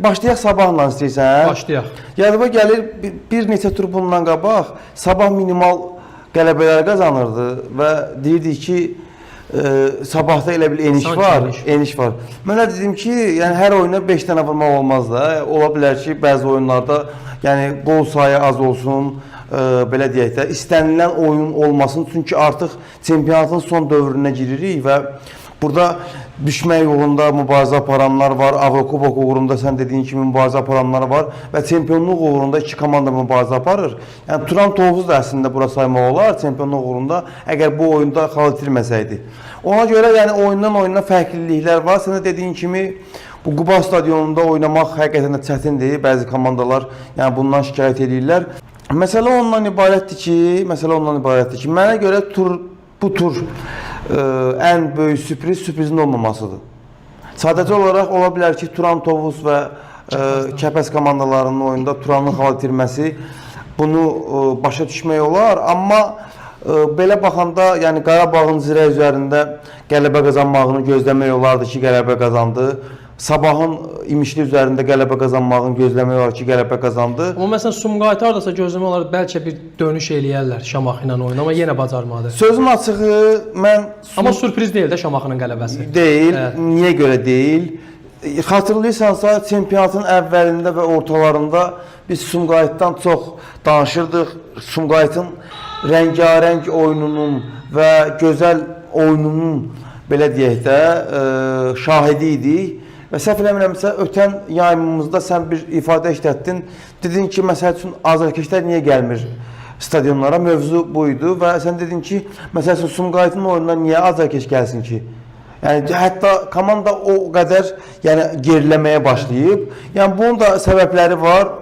Başlayaq Sabahla istəyirsən. Başlayaq. Yadıma gəlir bir neçə tur bundan qabaq Sabah minimal qələbələr qazanırdı və deyirdik ki, Sabahda elə bir eniş var. Mən də dedim ki, yəni hər oyuna 5 dənə vurmaq olmaz da. Ola bilər ki, bəzi oyunlarda yəni qol sayı az olsun, belə deyək də, istənilən oyun olmasın. Çünki artıq çempionatın son dövrünə giririk və burada düşmək yolunda mübarizə aparanlar var, Avrokubok uğrunda sən dediyin kimi mübarizə aparanlar var və çempionluq uğrunda iki komanda mübarizə aparır. Yəni Turan Tovuz da əslində bura saymaq olar çempionluq uğrunda əgər bu oyunda xal itirməsəydi. Ona görə yəni oyundan oyuna fərqliliklər var. Sən də dediyin kimi bu Quba stadionunda oynamaq həqiqətən də çətindir. Bəzi komandalar yəni bundan şikayət edirlər. Məsələ ondan ibarətdir ki, mənə görə bu tur ən böyük sürprizin olmamasıdır. Sadəcə olaraq ola bilər ki, Turan Tovuz və Kəpəz komandalarının oyunda Turanın xal itirməsi bunu başa düşmək olar. Amma belə baxanda, yəni Qarabağın zirə üzərində qələbə qazanmağını gözləmək olardı ki, qələbə qazandı. Sabahın İmişli üzərində qələbə qazanmağını gözləmək olar ki, qələbə qazandı. Amma məsələn Sumqayıt hardasa gözləmək olar bəlkə bir dönüş eləyərlər Şamaxı ilə oyunu, amma yenə bacarmadı. Sözün açığı mən... Amma sürpriz deyil də Şamaxının qələbəsi. Deyil, niyə görə deyil? Xatırlayırsansa, çempionatın əvvəlində və ortalarında biz Sumqayıtdan çox danışırdıq. Sumqayıtın rəngarəng oyununun və gözəl oyununun, belə deyək də, şahidi idik. Və səhv eləmirəmsə, ötən yayımımızda sən bir ifadə işlətdin. Dedin ki, məsəl üçün, azərkeşlər niyə gəlmir stadionlara? Mövzu buydu və sən dedin ki, məsəl üçün, Sumqayıtın oyununa niyə azərkeş gəlsin ki? Yəni, hətta komanda o qədər geriləməyə başlayıb. Yəni, bunun da səbəbləri var,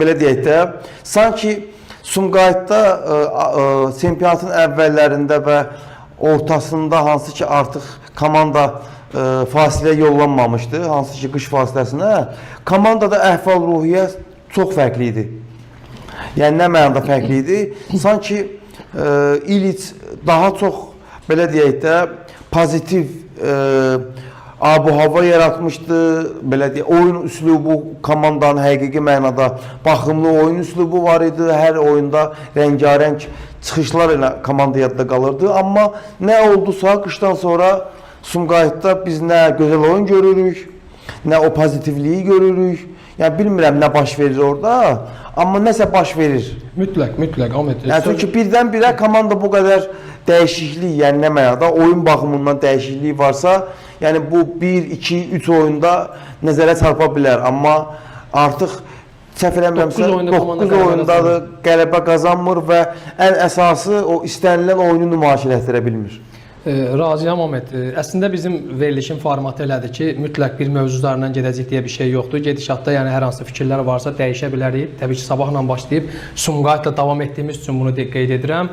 belə deyək də. Sanki Sumqayıtda çempionatın əvvəllərində və ortasında hansı ki, artıq komanda fasilə yollanmamışdı, hansı ki qış fasiləsinə, komandada əhval-ruhiyyə çox fərqli idi. Yəni, nə mənada fərqli idi? Sanki İliç daha çox, belə deyək də, pozitiv abu-hava yaratmışdı, belə deyək, oyun üslubu komandanın həqiqi mənada baxımlı oyun üslubu var idi, hər oyunda rəngarəng çıxışlar ilə komanda yadda qalırdı. Amma nə oldusa, qışdan sonra Sumqayıtda biz nə gözəl oyun görürük, nə o pozitivliyi görürük. Yəni, bilmirəm nə baş verir orada, amma nəsə baş verir. Mütləq, Ahmet. Yəni, çünki birdən-birə komanda bu qədər dəyişiklik, yəni nə mənada, oyun baxımından dəyişiklik varsa, yəni bu 1, 2, 3 oyunda nəzərə çarpa bilər. Amma artıq səhv eləmirəmsə, 9 oyundadır, qələbə qazanmır və ən əsası o istənilən oyunu nümayiş etdirə bilmir. Razıyam Ahmet. Əslində bizim verilişin formatı elədir ki, mütləq bir mövzularla gedəcək deyə bir şey yoxdur. Gedişatda yəni hər hansı fikirlər varsa dəyişə bilərik. Təbii ki, sabahla başlayıb Sumqayıtla davam etdiyimiz üçün bunu qeyd edirəm.